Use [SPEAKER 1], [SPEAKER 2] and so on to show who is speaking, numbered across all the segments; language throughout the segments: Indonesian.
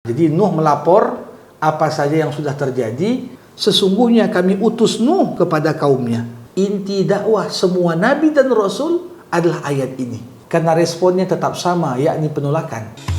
[SPEAKER 1] Jadi Nuh melapor apa saja yang sudah terjadi. Sesungguhnya kami utus Nuh kepada kaumnya. Inti dakwah semua nabi dan rasul adalah ayat ini. Karena responnya tetap sama, yakni penolakan.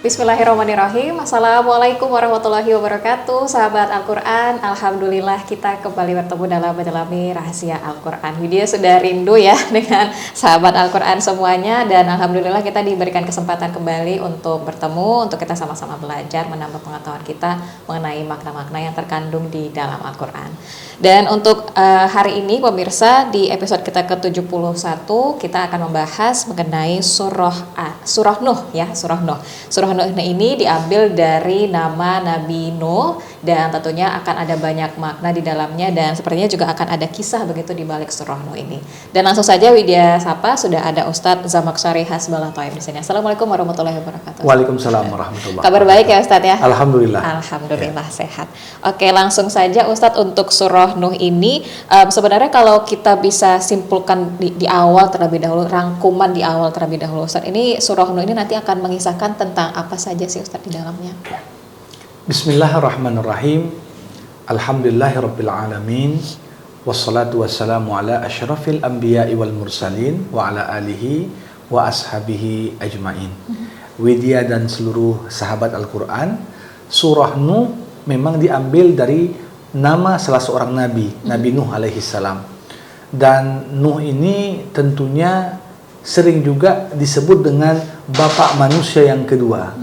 [SPEAKER 2] Bismillahirrahmanirrahim. Assalamualaikum warahmatullahi wabarakatuh. Sahabat Al-Quran, Alhamdulillah kita kembali bertemu dalam menyelami rahasia Al-Quran. Video sudah rindu ya dengan sahabat Al-Quran semuanya. Dan Alhamdulillah kita diberikan kesempatan kembali untuk bertemu, untuk kita sama-sama belajar, menambah pengetahuan kita mengenai makna-makna yang terkandung di dalam Al-Quran. Dan untuk hari ini pemirsa, di episode kita ke-71 kita akan membahas mengenai surah Nuh ya, surah Nuh. Surah Nuh ini diambil dari nama Nabi Nuh dan tentunya akan ada banyak makna di dalamnya dan sepertinya juga akan ada kisah begitu di balik surah Nuh ini. Dan langsung saja Widya Sapa, sudah ada Ustadz Zamakhsyari Hasbullah Thaib di sini. Assalamualaikum warahmatullahi wabarakatuh.
[SPEAKER 1] Waalaikumsalam warahmatullahi wabarakatuh.
[SPEAKER 2] Kabar baik ya Ustadz ya?
[SPEAKER 1] Alhamdulillah.
[SPEAKER 2] Alhamdulillah sehat. Oke, langsung saja Ustadz untuk surah Nuh ini sebenarnya kalau kita bisa simpulkan di awal terlebih dahulu, rangkuman di awal terlebih dahulu Ustadz, ini surah Nuh ini nanti akan mengisahkan tentang apa saja sih Ustadz di dalamnya?
[SPEAKER 1] Bismillahirrahmanirrahim. Alhamdulillahirabbil alamin. Wassalatu wassalamu ala asyrafil anbiya'i wal mursalin wa ala alihi wa ashabihi ajmain. Widya dan seluruh sahabat Al-Quran, surah Nuh memang diambil dari nama salah seorang nabi, Nabi Nuh alaihi salam. Dan Nuh ini tentunya sering juga disebut dengan bapak manusia yang kedua.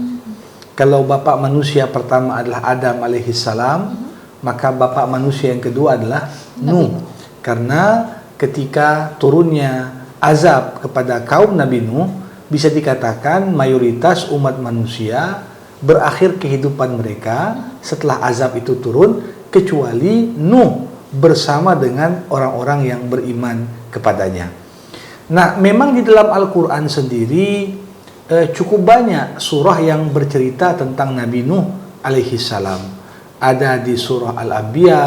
[SPEAKER 1] Kalau bapak manusia pertama adalah Adam alaihi salam, maka bapak manusia yang kedua adalah Nuh. Karena ketika turunnya azab kepada kaum Nabi Nuh, bisa dikatakan mayoritas umat manusia berakhir kehidupan mereka setelah azab itu turun, kecuali Nuh bersama dengan orang-orang yang beriman kepadanya. Nah, memang di dalam Al-Quran sendiri cukup banyak surah yang bercerita tentang Nabi Nuh alaihi salam. Ada di surah Al-Anbiya,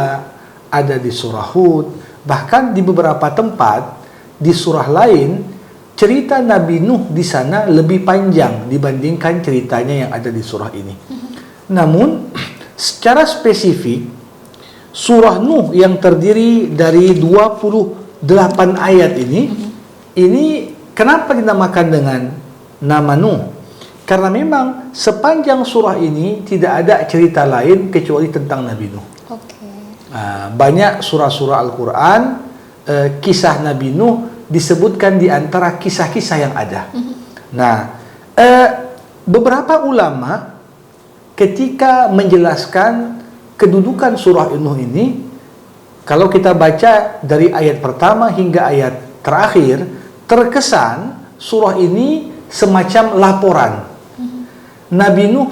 [SPEAKER 1] ada di surah Hud, bahkan di beberapa tempat di surah lain cerita Nabi Nuh di sana lebih panjang dibandingkan ceritanya yang ada di surah ini. Namun secara spesifik surah Nuh yang terdiri dari 28 ayat ini kenapa dinamakan dengan nama Nuh? Karena memang sepanjang surah ini tidak ada cerita lain kecuali tentang Nabi Nuh. Banyak surah-surah Al-Quran, kisah Nabi Nuh disebutkan di antara kisah-kisah yang ada. Nah, beberapa ulama ketika menjelaskan kedudukan surah Nuh ini, kalau kita baca dari ayat pertama hingga ayat terakhir, terkesan surah ini semacam laporan Nabi Nuh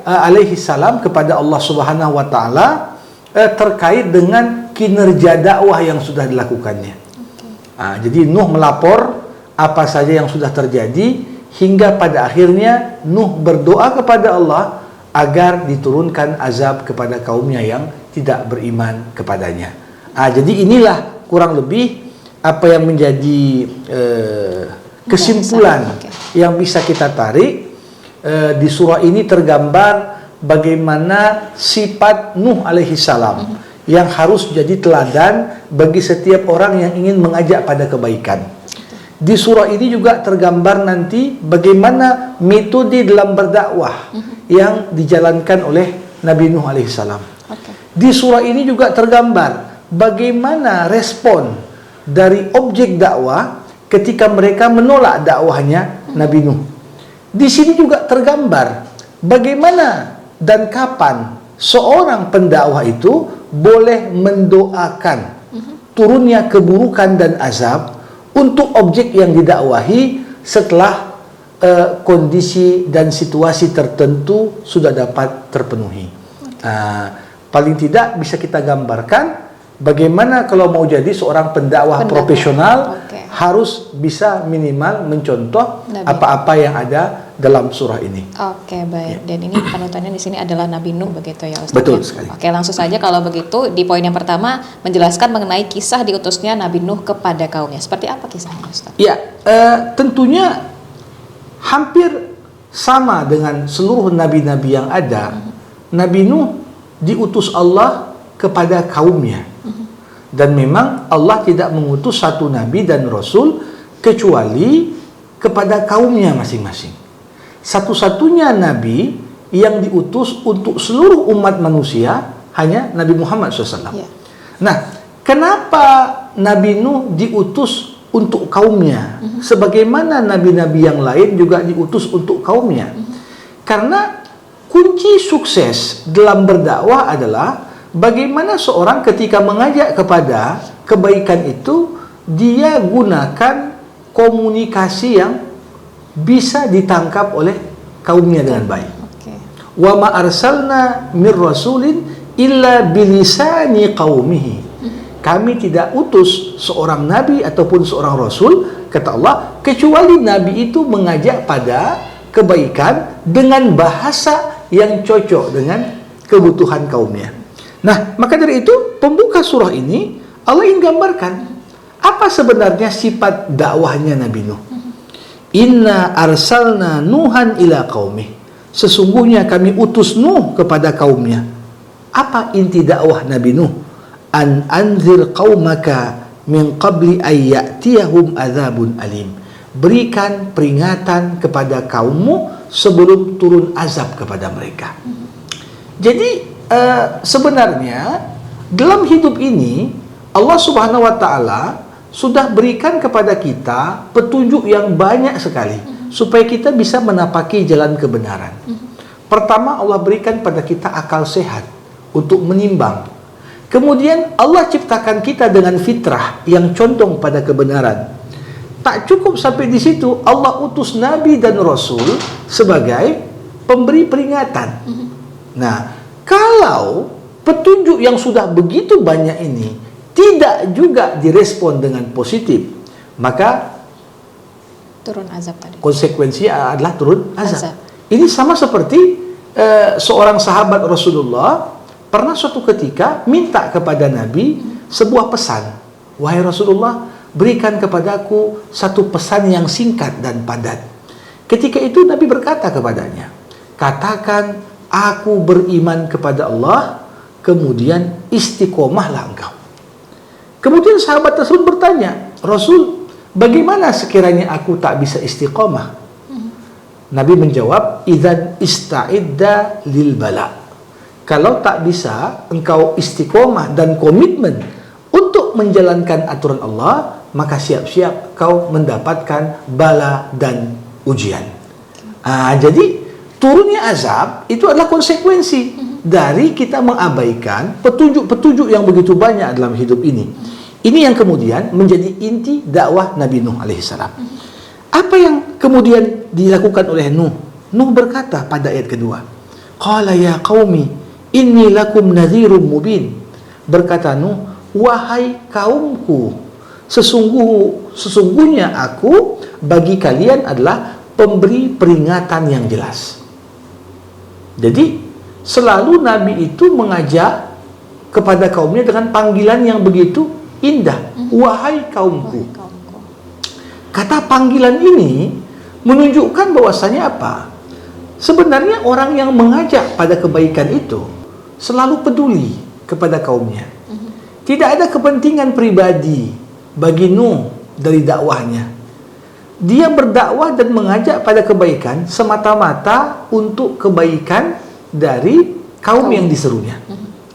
[SPEAKER 1] alaihi salam kepada Allah Subhanahu wa taala terkait dengan kinerja dakwah yang sudah dilakukannya. Jadi Nuh melapor apa saja yang sudah terjadi hingga pada akhirnya Nuh berdoa kepada Allah agar diturunkan azab kepada kaumnya yang tidak beriman kepadanya. Jadi inilah kurang lebih apa yang menjadi kesimpulan yang bisa kita tarik. Di surah ini tergambar bagaimana sifat Nuh alaihi salam yang harus jadi teladan bagi setiap orang yang ingin mengajak pada kebaikan. Di surah ini juga tergambar nanti bagaimana metode dalam berdakwah yang dijalankan oleh Nabi Nuh alaihi salam. Di surah ini juga tergambar bagaimana respon dari objek dakwah ketika mereka menolak dakwahnya Nabi Nuh. Di sini juga tergambar bagaimana dan kapan seorang pendakwah itu boleh mendoakan turunnya keburukan dan azab untuk objek yang didakwahi setelah kondisi dan situasi tertentu sudah dapat terpenuhi. Paling tidak bisa kita gambarkan bagaimana kalau mau jadi seorang pendakwah profesional harus bisa minimal mencontoh apa-apa yang ada dalam surah ini.
[SPEAKER 2] Oke, baik. Dan ini panutannya di sini adalah Nabi Nuh begitu ya, Ustaz?
[SPEAKER 1] Betul
[SPEAKER 2] ya?
[SPEAKER 1] sekali.
[SPEAKER 2] Oke, langsung saja kalau begitu di poin yang pertama menjelaskan mengenai kisah diutusnya Nabi Nuh kepada kaumnya. Seperti apa kisahnya, Ustaz?
[SPEAKER 1] Ya, tentunya hampir sama dengan seluruh nabi-nabi yang ada. Nabi Nuh diutus Allah kepada kaumnya. Dan memang Allah tidak mengutus satu nabi dan rasul kecuali kepada kaumnya masing-masing. Satu-satunya nabi yang diutus untuk seluruh umat manusia hanya Nabi Muhammad SAW.
[SPEAKER 2] Ya.
[SPEAKER 1] Nah, kenapa Nabi Nuh diutus untuk kaumnya? Sebagaimana nabi-nabi yang lain juga diutus untuk kaumnya. Karena kunci sukses dalam berdakwah adalah bagaimana seorang ketika mengajak kepada kebaikan itu, dia gunakan komunikasi yang bisa ditangkap oleh kaumnya dengan baik. Wa ma arsalna mir rasulin illa bilisani qaumihi. Kami tidak utus seorang nabi ataupun seorang rasul, kata Allah, kecuali nabi itu mengajak pada kebaikan dengan bahasa yang cocok dengan kebutuhan kaumnya. Nah, maka dari itu pembuka surah ini Allah ingin gambarkan apa sebenarnya sifat dakwahnya Nabi Nuh. Inna arsalna Nuhan ila qaumih. Sesungguhnya kami utus Nuh kepada kaumnya. Apa inti dakwah Nabi Nuh? An anzir qaumaka min qabli ay ya'tiyahum adzabun alim. Berikan peringatan kepada kaummu sebelum turun azab kepada mereka. Jadi sebenarnya dalam hidup ini Allah Subhanahu wa taala sudah berikan kepada kita petunjuk yang banyak sekali supaya kita bisa menapaki jalan kebenaran. Pertama, Allah berikan pada kita akal sehat untuk menimbang. Kemudian Allah ciptakan kita dengan fitrah yang condong pada kebenaran. Tak cukup sampai di situ, Allah utus nabi dan rasul sebagai pemberi peringatan. Nah, kalau petunjuk yang sudah begitu banyak ini tidak juga direspon dengan positif, maka
[SPEAKER 2] turun azab tadi.
[SPEAKER 1] Konsekuensinya adalah turun azab.
[SPEAKER 2] Azab.
[SPEAKER 1] Ini sama seperti seorang sahabat Rasulullah pernah suatu ketika minta kepada Nabi sebuah pesan. Wahai Rasulullah, berikan kepadaku satu pesan yang singkat dan padat. Ketika itu Nabi berkata kepadanya, katakan, aku beriman kepada Allah, kemudian istiqomahlah engkau. Kemudian sahabat tersebut bertanya, Rasul, bagaimana sekiranya aku tak bisa istiqomah? Nabi menjawab, idzan ista'idda lil bala. Kalau tak bisa engkau istiqomah dan komitmen untuk menjalankan aturan Allah, maka siap-siap kau mendapatkan bala dan ujian. Jadi turunnya azab itu adalah konsekuensi dari kita mengabaikan petunjuk-petunjuk yang begitu banyak dalam hidup ini. Ini yang kemudian menjadi inti dakwah Nabi Nuh alaihissalam. Apa yang kemudian dilakukan oleh Nuh? Nuh berkata pada ayat kedua, Qala ya qaumi inni lakum nadhirum mubin. Berkata Nuh, wahai kaumku, sesungguhnya aku bagi kalian adalah pemberi peringatan yang jelas. Jadi selalu Nabi itu mengajak kepada kaumnya dengan panggilan yang begitu indah, wahai kaumku. Kata panggilan ini menunjukkan bahwasanya apa? Sebenarnya orang yang mengajak pada kebaikan itu selalu peduli kepada kaumnya. Tidak ada kepentingan pribadi bagi Nuh dari dakwahnya. Dia berdakwah dan mengajak pada kebaikan semata-mata untuk kebaikan dari kaum yang diserunya.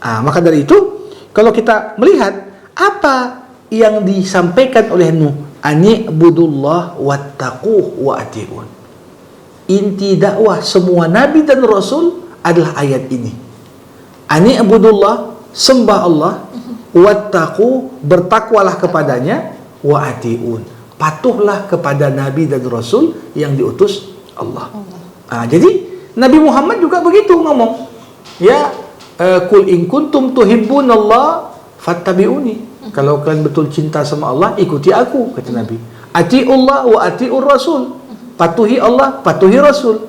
[SPEAKER 1] Maka dari itu, kalau kita melihat apa yang disampaikan oleh Nuh, ani'budullah wattaquh wa ati'un. Inti dakwah semua nabi dan rasul adalah ayat ini. Ani'budullah, sembah Allah, wattaqu, bertakwalah kepadanya, wa ati'un, patuhlah kepada nabi dan rasul yang diutus Allah. Jadi Nabi Muhammad juga begitu ngomong, ya qul in kuntum tuhibbunallah fattabi'uni. Kalau kalian betul cinta sama Allah, ikuti aku, kata Nabi. Ati'ullah wa ati'ur rasul. patuhi Allah, patuhi Rasul.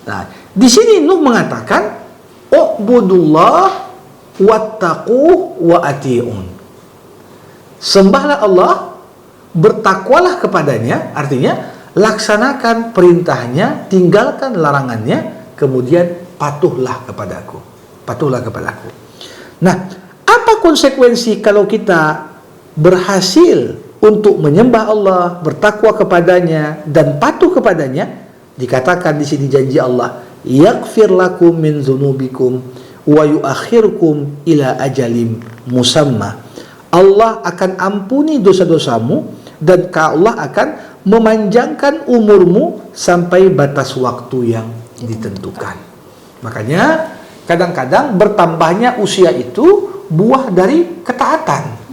[SPEAKER 1] Nah, di sini Nuh mengatakan, "Ubudullah wattaquh wa ati'un." Sembahlah Allah, bertakwalah kepadanya, artinya laksanakan perintahnya, tinggalkan larangannya, kemudian patuhlah kepadaku. Patuhlah kepadaku. Nah, apa konsekuensi kalau kita berhasil untuk menyembah Allah, bertakwa kepadanya dan patuh kepadanya? Dikatakan di sini janji Allah, yaghfir lakum min dzunubikum wa yuakhirkum ila ajalim musamma. Allah akan ampuni dosa-dosamu dan Allah akan memanjangkan umurmu sampai batas waktu yang ditentukan. Makanya kadang-kadang bertambahnya usia itu buah dari ketaatan.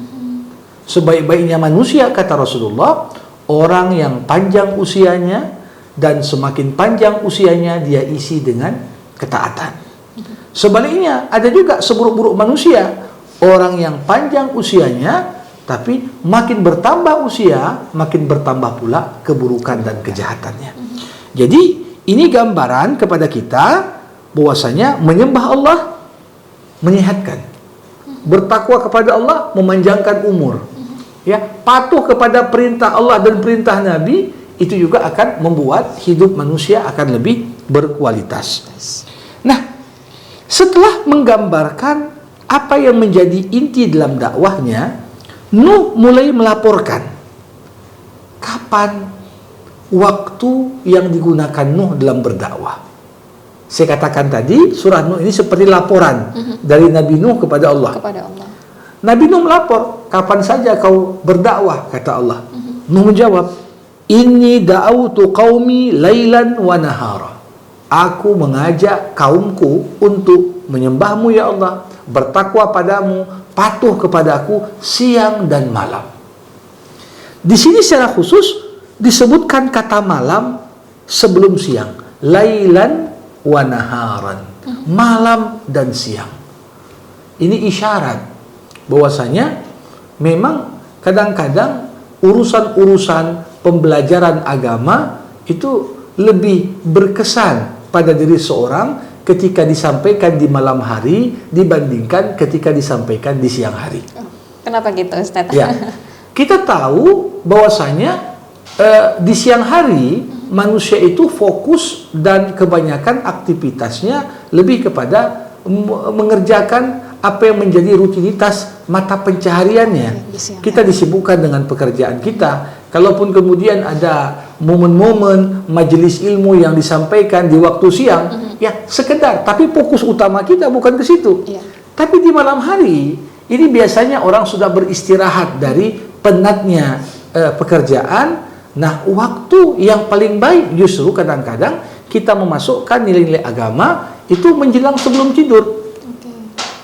[SPEAKER 1] Sebaik-baiknya manusia, kata Rasulullah, orang yang panjang usianya dan semakin panjang usianya dia isi dengan ketaatan. Sebaliknya ada juga seburuk-buruk manusia, orang yang panjang usianya tapi makin bertambah usia, makin bertambah pula keburukan dan kejahatannya. Jadi ini gambaran kepada kita bahwasanya menyembah Allah menyehatkan, bertakwa kepada Allah memanjangkan umur, ya, patuh kepada perintah Allah dan perintah Nabi itu juga akan membuat hidup manusia akan lebih berkualitas. Nah, setelah menggambarkan apa yang menjadi inti dalam dakwahnya, Nuh mulai melaporkan kapan waktu yang digunakan Nuh dalam berdakwah. Saya katakan tadi, surah Nuh ini seperti laporan dari Nabi Nuh kepada Allah. Nabi Nuh melapor, kapan saja kau berdakwah, kata Allah. Nuh menjawab, inni da'autu qaumi lailan wa nahara. Aku mengajak kaumku untuk menyembahmu ya Allah, bertakwa padamu, patuh kepadaku siang dan malam. Di sini secara khusus disebutkan kata malam sebelum siang, lailan wa naharan, malam dan siang. Ini isyarat bahwasanya memang kadang-kadang urusan-urusan pembelajaran agama itu lebih berkesan pada diri seorang ketika disampaikan di malam hari dibandingkan ketika disampaikan di siang hari.
[SPEAKER 2] Kenapa gitu, Ustaz?
[SPEAKER 1] Ya, kita tahu bahwasanya di siang hari manusia itu fokus dan kebanyakan aktivitasnya lebih kepada mengerjakan apa yang menjadi rutinitas mata pencahariannya. Kita disibukkan dengan pekerjaan kita. Kalaupun kemudian ada momen-momen majelis ilmu yang disampaikan di waktu siang, ya sekedar, tapi fokus utama kita bukan ke situ. Tapi di malam hari, ini biasanya orang sudah beristirahat dari penatnya pekerjaan. Nah, waktu yang paling baik justru kadang-kadang kita memasukkan nilai-nilai agama itu menjelang sebelum tidur.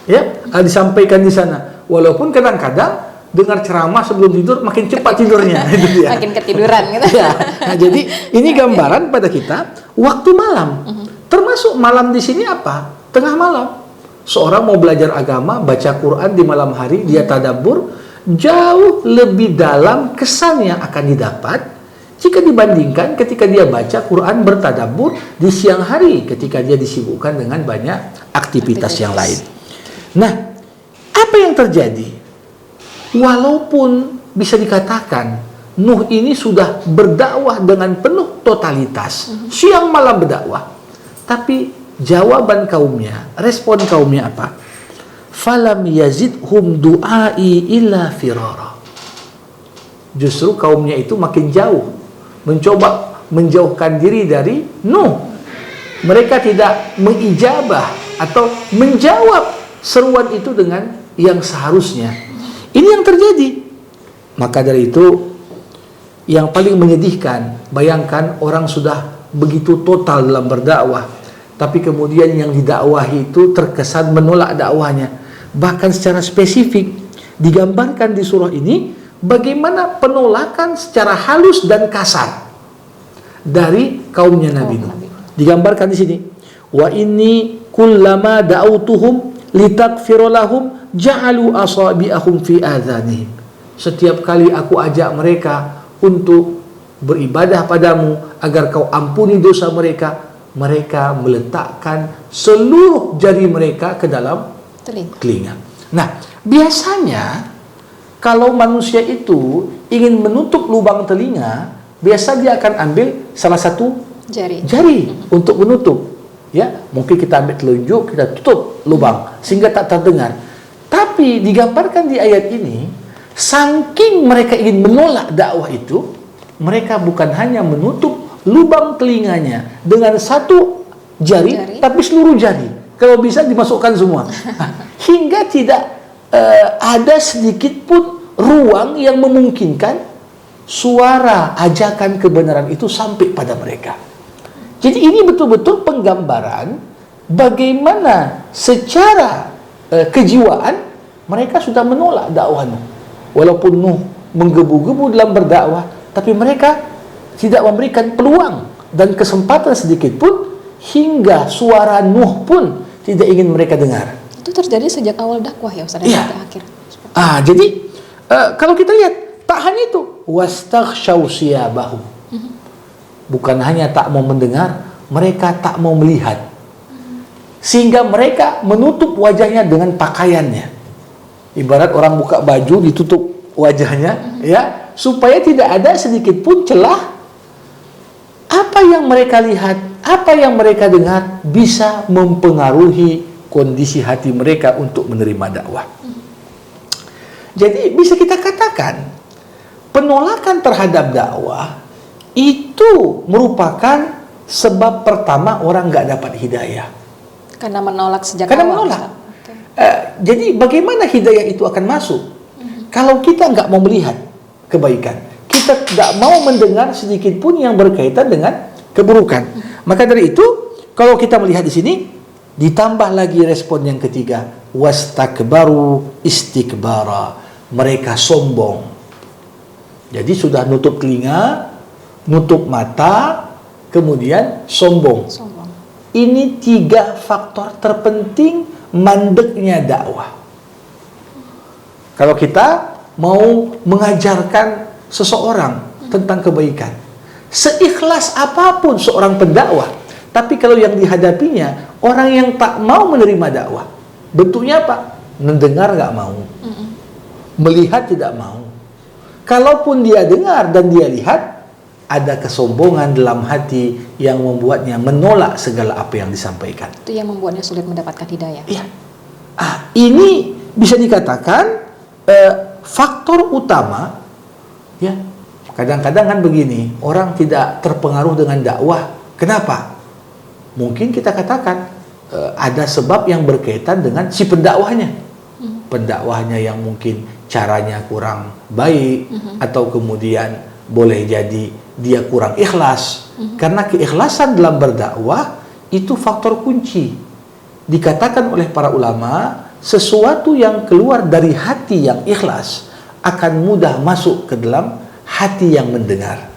[SPEAKER 1] Ya, disampaikan di sana. Walaupun kadang-kadang dengar ceramah sebelum tidur makin cepat tidurnya. Itu dia.
[SPEAKER 2] Makin ketiduran gitu.
[SPEAKER 1] Ya. Nah, jadi ini gambaran pada kita waktu malam. Termasuk malam di sini apa? Tengah malam. Seorang mau belajar agama, baca Quran di malam hari, dia tadabbur, jauh lebih dalam kesan yang akan didapat jika dibandingkan ketika dia baca Quran bertadabbur di siang hari ketika dia disibukkan dengan banyak aktivitas yang lain. Nah, apa yang terjadi? Walaupun bisa dikatakan Nuh ini sudah berdakwah dengan penuh totalitas, siang malam berdakwah, tapi jawaban kaumnya, respon kaumnya apa? Falam yazidhum du'ai illa firara. Justru kaumnya itu makin jauh, mencoba menjauhkan diri dari Nuh. Mereka tidak mengijabah atau menjawab seruan itu dengan yang seharusnya. Ini yang terjadi. Maka dari itu yang paling menyedihkan, bayangkan orang sudah begitu total dalam berdakwah, tapi kemudian yang didakwahi itu terkesan menolak dakwahnya. Bahkan secara spesifik digambarkan di surah ini bagaimana penolakan secara halus dan kasar dari kaumnya Nabi Nuh. Digambarkan di sini, wa inni kullama da'autuhum litakfira lahum ja'alu asabi'ahum fi adhanihim. Setiap kali aku ajak mereka untuk beribadah padamu agar kau ampuni dosa mereka, mereka meletakkan seluruh jari mereka ke dalam telinga. Nah, biasanya kalau manusia itu ingin menutup lubang telinga, biasa dia akan ambil salah satu jari untuk menutup. Ya, mungkin kita ambil telunjuk, kita tutup lubang sehingga tak terdengar. Tapi digambarkan di ayat ini, saking mereka ingin menolak dakwah itu, mereka bukan hanya menutup lubang telinganya dengan satu jari, tapi seluruh jari. Kalau bisa dimasukkan semua. Hingga tidak ada sedikit pun ruang yang memungkinkan suara ajakan kebenaran itu sampai pada mereka. Jadi ini betul-betul penggambaran bagaimana secara kejiwaan mereka sudah menolak dakwah Nuh. Walaupun Nuh menggebu-gebu dalam berdakwah, tapi mereka tidak memberikan peluang dan kesempatan sedikit pun, hingga suara Nuh pun tidak ingin mereka dengar.
[SPEAKER 2] Itu terjadi sejak awal dakwah ya Ustaz,
[SPEAKER 1] sampai
[SPEAKER 2] akhir.
[SPEAKER 1] Jadi kalau kita lihat, tak hanya itu, wastaghsyaw siyabahum. Bukan hanya tak mau mendengar, mereka tak mau melihat. Sehingga mereka menutup wajahnya dengan pakaiannya. Ibarat orang buka baju ditutup wajahnya, ya, supaya tidak ada sedikit pun celah. Apa yang mereka lihat, apa yang mereka dengar bisa mempengaruhi kondisi hati mereka untuk menerima dakwah. Jadi bisa kita katakan penolakan terhadap dakwah itu merupakan sebab pertama orang nggak dapat hidayah.
[SPEAKER 2] Karena menolak sejak awal.
[SPEAKER 1] Menolak. Jadi bagaimana hidayah itu akan masuk? Kalau kita nggak mau melihat kebaikan, kita nggak mau mendengar sedikit pun yang berkaitan dengan keburukan. Maka dari itu, kalau kita melihat di sini, ditambah lagi respon yang ketiga, wastakbaru istikbara. Mereka sombong. Jadi sudah nutup telinga, nutup mata, kemudian sombong. Ini 3 faktor terpenting mandeknya dakwah. Kalau kita mau mengajarkan seseorang tentang kebaikan, seikhlas apapun seorang pendakwah, tapi kalau yang dihadapinya orang yang tak mau menerima dakwah, bentuknya apa? Mendengar nggak mau, melihat tidak mau. Kalaupun dia dengar dan dia lihat, ada kesombongan dalam hati yang membuatnya menolak segala apa yang disampaikan.
[SPEAKER 2] Itu yang membuatnya sulit mendapatkan hidayah.
[SPEAKER 1] Iya. Ini bisa dikatakan faktor utama. Ya, kadang-kadang kan begini, orang tidak terpengaruh dengan dakwah. Kenapa? Mungkin kita katakan ada sebab yang berkaitan dengan si pendakwahnya. Pendakwahnya yang mungkin caranya kurang baik, atau kemudian boleh jadi dia kurang ikhlas. Karena keikhlasan dalam berdakwah itu faktor kunci. Dikatakan oleh para ulama, sesuatu yang keluar dari hati yang ikhlas akan mudah masuk ke dalam hati yang mendengar.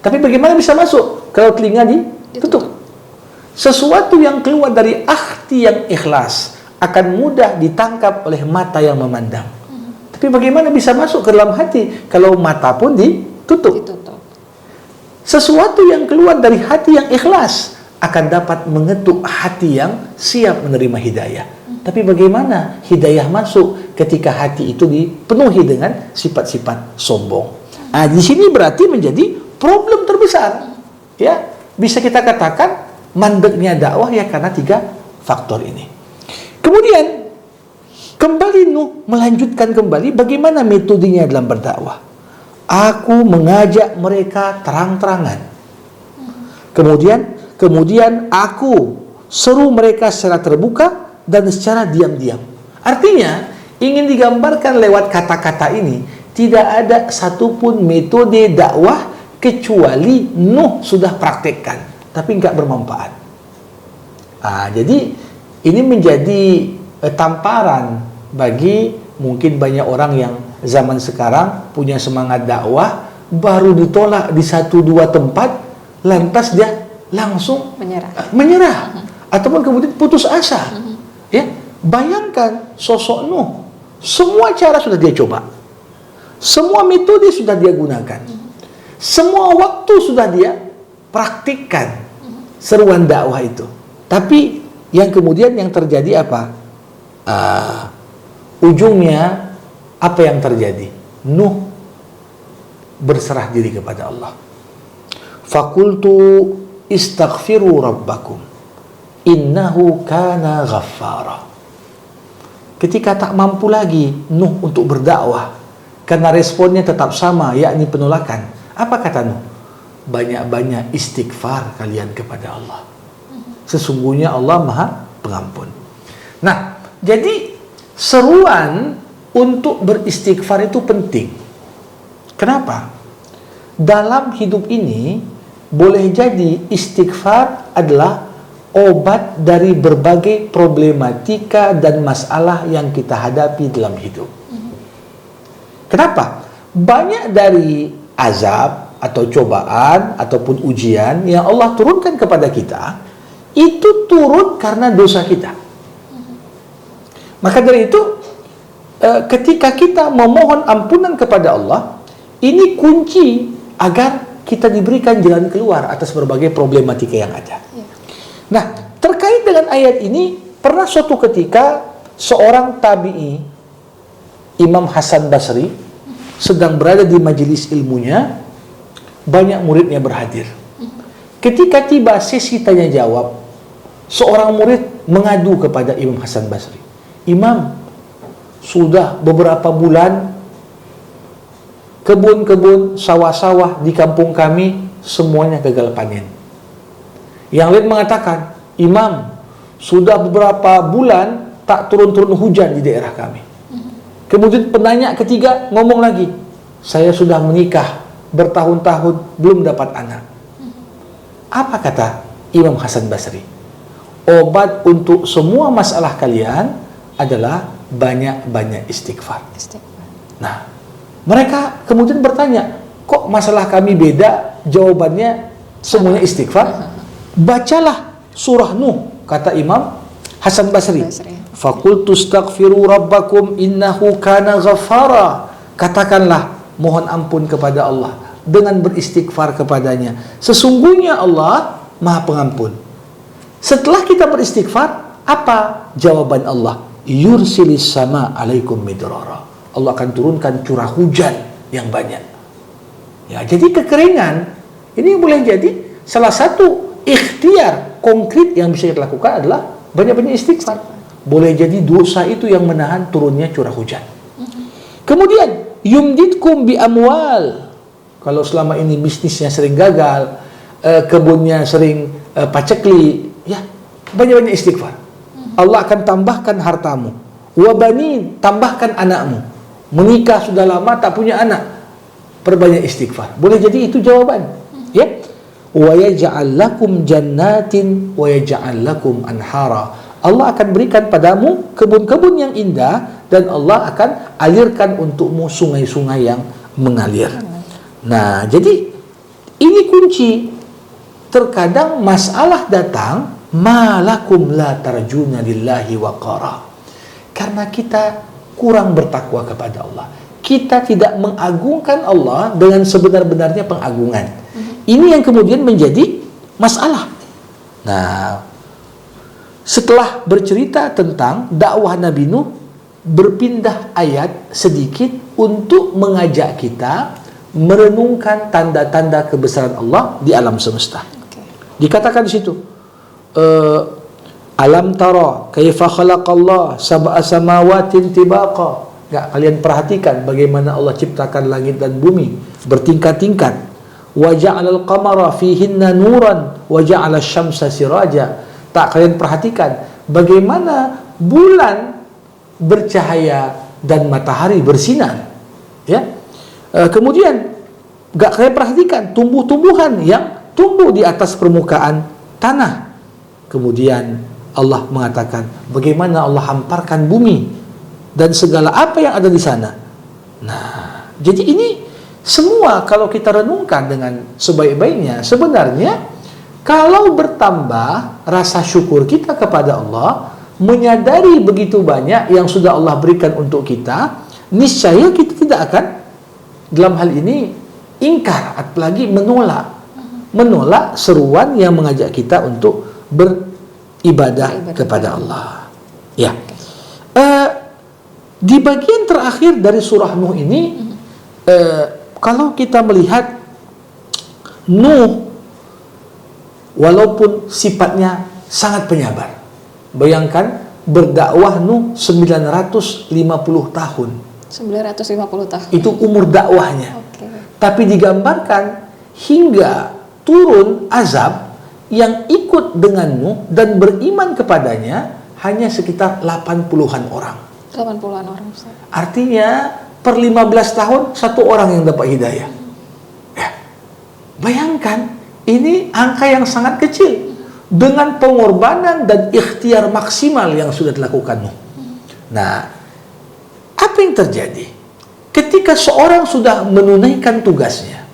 [SPEAKER 1] Tapi bagaimana bisa masuk kalau telinga ditutup? Sesuatu yang keluar dari hati yang ikhlas akan mudah ditangkap oleh mata yang memandang. Tapi bagaimana bisa masuk ke dalam hati kalau mata pun ditutup? Sesuatu yang keluar dari hati yang ikhlas akan dapat mengetuk hati yang siap menerima hidayah. Tapi bagaimana hidayah masuk ketika hati itu dipenuhi dengan sifat-sifat sombong? Di sini berarti menjadi problem terbesar. Ya, bisa kita katakan mandeknya dakwah ya karena 3 faktor ini. Kemudian kembali Nuh melanjutkan kembali bagaimana metodenya dalam berdakwah. Aku mengajak mereka terang-terangan. Kemudian aku seru mereka secara terbuka dan secara diam-diam. Artinya, ingin digambarkan lewat kata-kata ini, tidak ada satupun metode dakwah kecuali Nuh sudah praktekkan, tapi nggak bermanfaat. Jadi ini menjadi tamparan bagi mungkin banyak orang yang zaman sekarang punya semangat dakwah, baru ditolak di 1-2 tempat, lantas dia langsung menyerah. Ataupun kemudian putus asa. Ya, bayangkan sosok Nuh, semua cara sudah dia coba, semua metode sudah dia gunakan, Semua waktu sudah dia praktikkan seruan dakwah itu. Tapi yang kemudian yang terjadi apa? Ujungnya apa yang terjadi? Nuh berserah diri kepada Allah. Fakultu istaghfiru rabbakum innahu kana ghaffara. Ketika tak mampu lagi Nuh untuk berdakwah karena responnya tetap sama, yakni penolakan, apa kata Nuh? Banyak-banyak istighfar kalian kepada Allah. Sesungguhnya Allah Maha Pengampun. Nah, jadi seruan untuk beristighfar itu penting. Kenapa? Dalam hidup ini boleh jadi istighfar adalah obat dari berbagai problematika dan masalah yang kita hadapi dalam hidup. Kenapa? Banyak dari azab atau cobaan ataupun ujian yang Allah turunkan kepada kita itu turun karena dosa kita. Maka dari itu ketika kita memohon ampunan kepada Allah, ini kunci agar kita diberikan jalan keluar atas berbagai problematika yang ada. Nah, terkait dengan ayat ini, pernah suatu ketika seorang tabi'i, Imam Hasan Basri, sedang berada di majelis ilmunya, banyak muridnya berhadir. Ketika tiba sesi tanya jawab, seorang murid mengadu kepada Imam Hasan Basri, Imam, sudah beberapa bulan kebun-kebun, sawah-sawah di kampung kami semuanya gagal panen. Yang lain mengatakan, Imam, sudah beberapa bulan tak turun-turun hujan di daerah kami. Kemudian penanya ketiga ngomong lagi, saya sudah menikah bertahun-tahun belum dapat anak. Apa kata Imam Hasan Basri? Obat untuk semua masalah kalian adalah banyak-banyak istighfar. Nah, mereka kemudian bertanya, kok masalah kami beda? Jawabannya semuanya istighfar. Bacalah surah Nuh, kata Imam Hasan Basri. Fakultu astaghfiru rabbakum innahu kana ghaffara. Katakanlah, mohon ampun kepada Allah dengan beristighfar kepadanya. Sesungguhnya Allah Maha Pengampun. Setelah kita beristighfar, apa jawaban Allah? Yursilis sama alaikum midrara. Allah akan turunkan curah hujan yang banyak. Ya, jadi kekeringan ini boleh jadi salah satu ikhtiar konkret yang bisa kita lakukan adalah banyak-banyak istighfar. Boleh jadi dosa itu yang menahan turunnya curah hujan. Kemudian yumditkum bi amwal. Kalau selama ini bisnisnya sering gagal, kebunnya sering pacekli, ya banyak-banyak istighfar. Allah akan tambahkan hartamu. Wa banin, tambahkan anakmu. Menikah sudah lama tak punya anak, perbanyak istighfar. Boleh jadi itu jawaban. Ya. Wa yaj'al lakum jannatin wa yaj'al lakum anhara. Allah akan berikan padamu kebun-kebun yang indah dan Allah akan alirkan untukmu sungai-sungai yang mengalir. Nah, jadi ini kunci. Terkadang masalah datang, malakum la tarjuna lillahi waqara. Karena kita kurang bertakwa kepada Allah. Kita tidak mengagungkan Allah dengan sebenar-benarnya pengagungan. Ini yang kemudian menjadi masalah. Nah, setelah bercerita tentang dakwah Nabi Nuh, berpindah ayat sedikit untuk mengajak kita merenungkan tanda-tanda kebesaran Allah di alam semesta. Dikatakan di situ, alam tara kaifa khalaqallah sab'a samawatin tibaqa. Enggak kalian perhatikan bagaimana Allah ciptakan langit dan bumi bertingkat-tingkat. Wa ja'alal qamara fihinna nuran wa ja'ala asy-syamsa siraja. Tak kalian perhatikan bagaimana bulan bercahaya dan matahari bersinar. Ya. Kemudian enggak kalian perhatikan tumbuh-tumbuhan yang tumbuh di atas permukaan tanah. Kemudian Allah mengatakan bagaimana Allah hamparkan bumi dan segala apa yang ada di sana. Nah, jadi ini semua kalau kita renungkan dengan sebaik-baiknya, sebenarnya kalau bertambah rasa syukur kita kepada Allah, menyadari begitu banyak yang sudah Allah berikan untuk kita, niscaya kita tidak akan dalam hal ini ingkar, apalagi menolak seruan yang mengajak kita untuk beribadah kepada Allah. Ya. Di bagian terakhir dari surah Nuh ini, kalau kita melihat Nuh, walaupun sifatnya sangat penyabar, bayangkan berdakwah Nuh 950 tahun.
[SPEAKER 2] 950 tahun.
[SPEAKER 1] Itu umur dakwahnya.
[SPEAKER 2] Oke.
[SPEAKER 1] Tapi digambarkan hingga turun azab yang ikut dengan Nuh dan beriman kepadanya hanya sekitar 80-an orang.
[SPEAKER 2] 80-an orang, Ustaz.
[SPEAKER 1] Artinya per 15 tahun satu orang yang dapat hidayah. Ya. Bayangkan, ini angka yang sangat kecil dengan pengorbanan dan ikhtiar maksimal yang sudah dilakukan Nuh. Nah, apa yang terjadi ketika seorang sudah menunaikan tugasnya,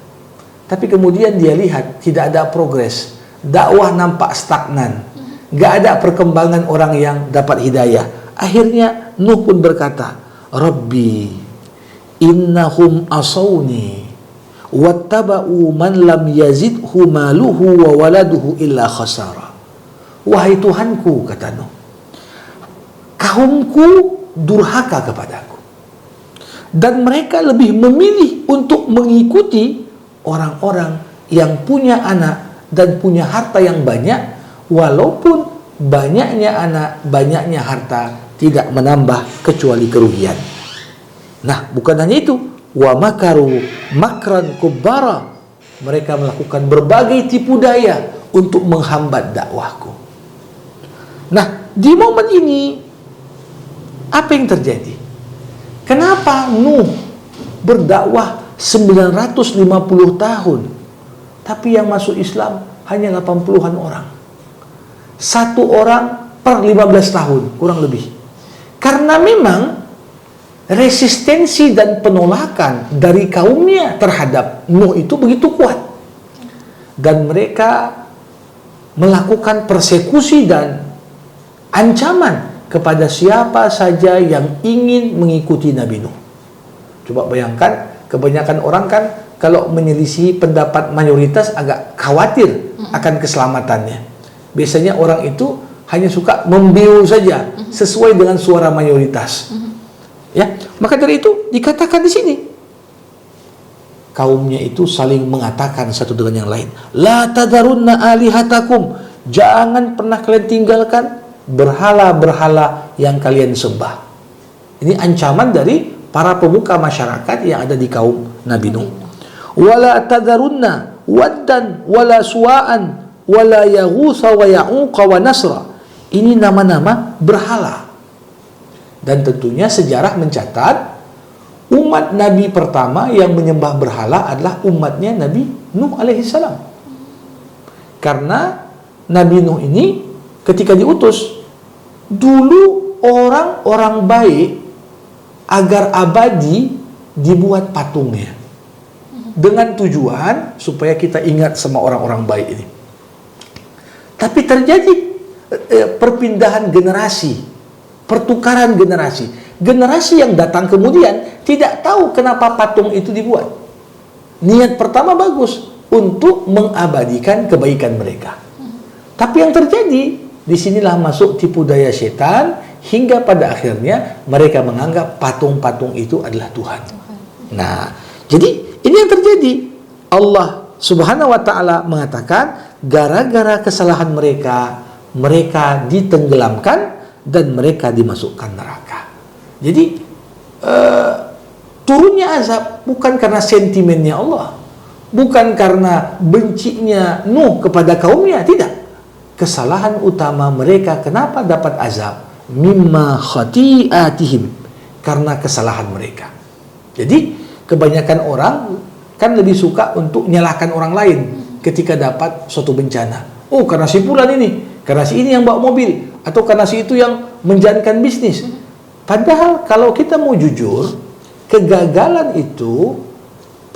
[SPEAKER 1] tapi kemudian dia lihat tidak ada progres, dakwah nampak stagnan, gak ada perkembangan orang yang dapat hidayah. Akhirnya Nuh pun berkata, Rabbi innahum asawni wattaba'u man lam yazidhu maluhu wa waladuhu illa khasara. Wahai Tuhanku, kata Nuh, kaumku durhaka kepadaku dan mereka lebih memilih untuk mengikuti orang-orang yang punya anak dan punya harta yang banyak, walaupun banyaknya anak, banyaknya harta tidak menambah kecuali kerugian. Nah, bukan hanya itu, wa makaru makran kubbara, mereka melakukan berbagai tipu daya untuk menghambat dakwahku. Nah, di momen ini apa yang terjadi? Kenapa Nuh berdakwah 950 tahun tapi yang masuk Islam hanya 80-an orang? Satu orang per 15 tahun kurang lebih. Karena memang resistensi dan penolakan dari kaumnya terhadap Nuh itu begitu kuat. Dan mereka melakukan persekusi dan ancaman kepada siapa saja yang ingin mengikuti Nabi Nuh. Coba bayangkan, kebanyakan orang kan kalau menyelisih pendapat mayoritas agak khawatir akan keselamatannya. Biasanya orang itu hanya suka membeu saja sesuai dengan suara mayoritas. Ya, maka dari itu dikatakan di sini kaumnya itu saling mengatakan satu dengan yang lain, la tadarunna alihatakum, jangan pernah kalian tinggalkan berhala-berhala yang kalian sembah. Ini ancaman dari para pemuka masyarakat yang ada di kaum Nabi Nuh. Wala tadarunna waddan wala suwa'an wala yaghutsa wa ya'uqa wa nasra. Ini nama-nama berhala. Dan tentunya sejarah mencatat umat Nabi pertama yang menyembah berhala adalah umatnya Nabi Nuh alaihissalam. Karena Nabi Nuh ini ketika diutus, dulu orang-orang baik agar abadi dibuat patungnya dengan tujuan supaya kita ingat sama orang-orang baik ini. Tapi terjadi perpindahan generasi, pertukaran generasi. Generasi yang datang kemudian tidak tahu kenapa patung itu dibuat. Niat pertama bagus untuk mengabadikan kebaikan mereka. Tapi yang terjadi, disinilah masuk tipu daya setan hingga pada akhirnya mereka menganggap patung-patung itu adalah Tuhan. Nah, jadi ini yang terjadi. Allah Subhanahu wa ta'ala mengatakan gara-gara kesalahan mereka, mereka ditenggelamkan dan mereka dimasukkan neraka. Jadi turunnya azab bukan karena sentimennya Allah, bukan karena bencinya Nuh kepada kaumnya, tidak. Kesalahan utama mereka kenapa dapat azab? Mimma khati'atihim, karena kesalahan mereka. Jadi kebanyakan orang kan lebih suka untuk nyalahkan orang lain ketika dapat suatu bencana. Oh, karena si fulan ini, karena si ini yang bawa mobil, atau karena si itu yang menjalankan bisnis. Padahal kalau kita mau jujur, kegagalan itu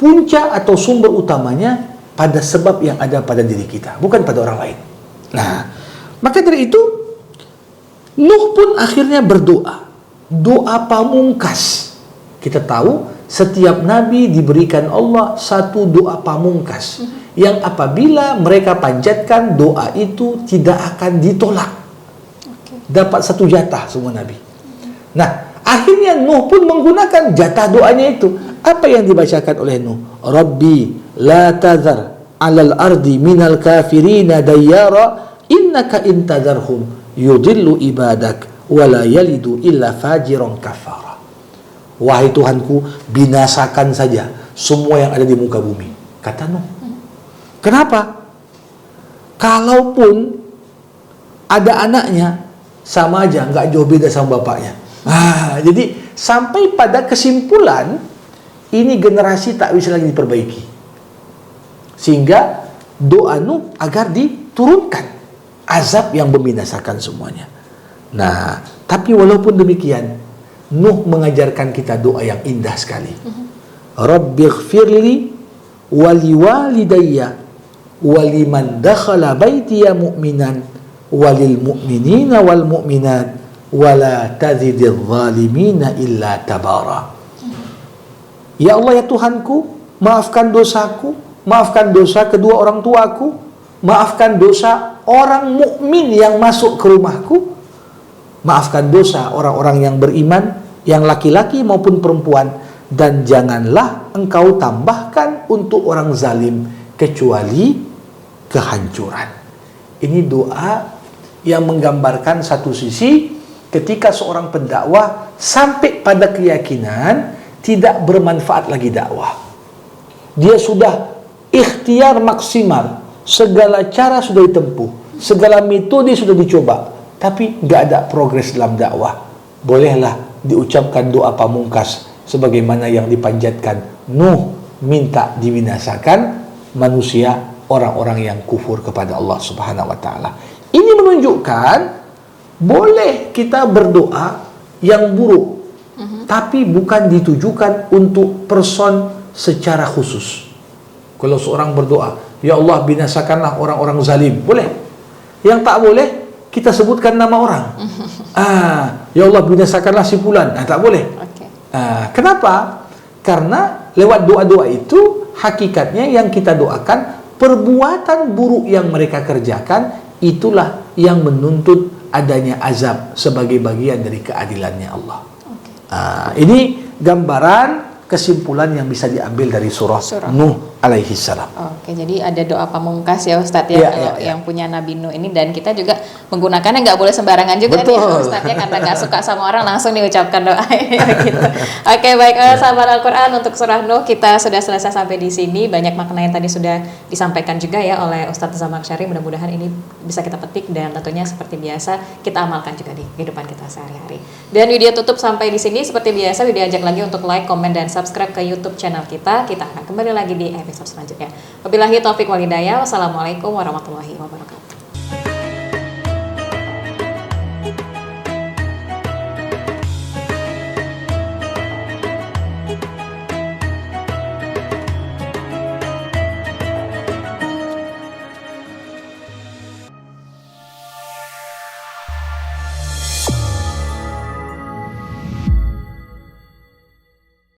[SPEAKER 1] puncak atau sumber utamanya pada sebab yang ada pada diri kita, bukan pada orang lain. Nah, maka dari itu Nuh pun akhirnya berdoa, doa pamungkas. Kita tahu setiap nabi diberikan Allah satu doa pamungkas yang apabila mereka panjatkan, doa itu tidak akan ditolak. Dapat satu jatah semua nabi. Nah, akhirnya Nuh pun menggunakan jatah doanya itu. Apa yang dibacakan oleh Nuh? Rabbi la tadhar 'alal ardi minal kafirina dayyara innaka intadharhum yudillu ibadak wa la yalidu illa fajiran kafara. Wahai Tuhanku, binasakan saja semua yang ada di muka bumi, kata Nuh. Kenapa? Kalaupun ada anaknya, sama aja, nggak jauh beda sama bapaknya. Jadi sampai pada kesimpulan ini generasi tak bisa lagi diperbaiki, sehingga doa Nuh agar diturunkan azab yang membinasakan semuanya. Nah, tapi walaupun demikian, Nuh mengajarkan kita doa yang indah sekali. Rabbighfirli wali walidayya waliman dakhala baitiya mu'minan walil mu'minina wal mu'minat wala tazidil zalimina illa tabara. Ya Allah, ya Tuhanku, maafkan dosaku, maafkan dosa kedua orang tuaku, maafkan dosa orang mukmin yang masuk ke rumahku, maafkan dosa orang-orang yang beriman, yang laki-laki maupun perempuan, dan janganlah engkau tambahkan untuk orang zalim kecuali kehancuran. Ini doa yang menggambarkan satu sisi ketika seorang pendakwah sampai pada keyakinan tidak bermanfaat lagi dakwah. Dia sudah ikhtiar maksimal, segala cara sudah ditempuh, segala metode sudah dicoba, tapi nggak ada progres dalam dakwah. Bolehlah diucapkan doa pamungkas sebagaimana yang dipanjatkan Nuh minta dibinasakan manusia, orang-orang yang kufur kepada Allah Subhanahu wa taala. Ini menunjukkan boleh kita berdoa yang buruk, tapi bukan ditujukan untuk person secara khusus. Kalau seorang berdoa, ya Allah binasakanlah orang-orang zalim, boleh. Yang tak boleh kita sebutkan nama orang. Ya Allah binasakanlah si fulan, tak boleh. Kenapa? Karena lewat doa-doa itu hakikatnya yang kita doakan perbuatan buruk yang mereka kerjakan, itulah yang menuntut adanya azab sebagai bagian dari keadilannya Allah. Ini gambaran kesimpulan yang bisa diambil dari surah Nuh alaihi salam.
[SPEAKER 2] Oke, jadi ada doa pamungkas ya Ustadz ya, yang punya Nabi Nuh ini, dan kita juga menggunakannya nggak boleh sembarangan juga. Betul. Nih Ustadz ya, karena nggak suka sama orang langsung diucapkan doa gitu. Oke, baik, sahabat Al-Quran, untuk surah Nuh kita sudah selesai sampai di sini. Banyak makna yang tadi sudah disampaikan juga ya oleh Ustadz Zamaksyari. Mudah-mudahan ini bisa kita petik dan tentunya seperti biasa kita amalkan juga di kehidupan kita sehari-hari. Dan video tutup sampai di sini. Seperti biasa, video ajak lagi untuk like, komen, dan subscribe ke YouTube channel kita. Kita akan kembali lagi di episode selanjutnya. Wabillahi taufiq wal hidayah. Wassalamualaikum warahmatullahi wabarakatuh.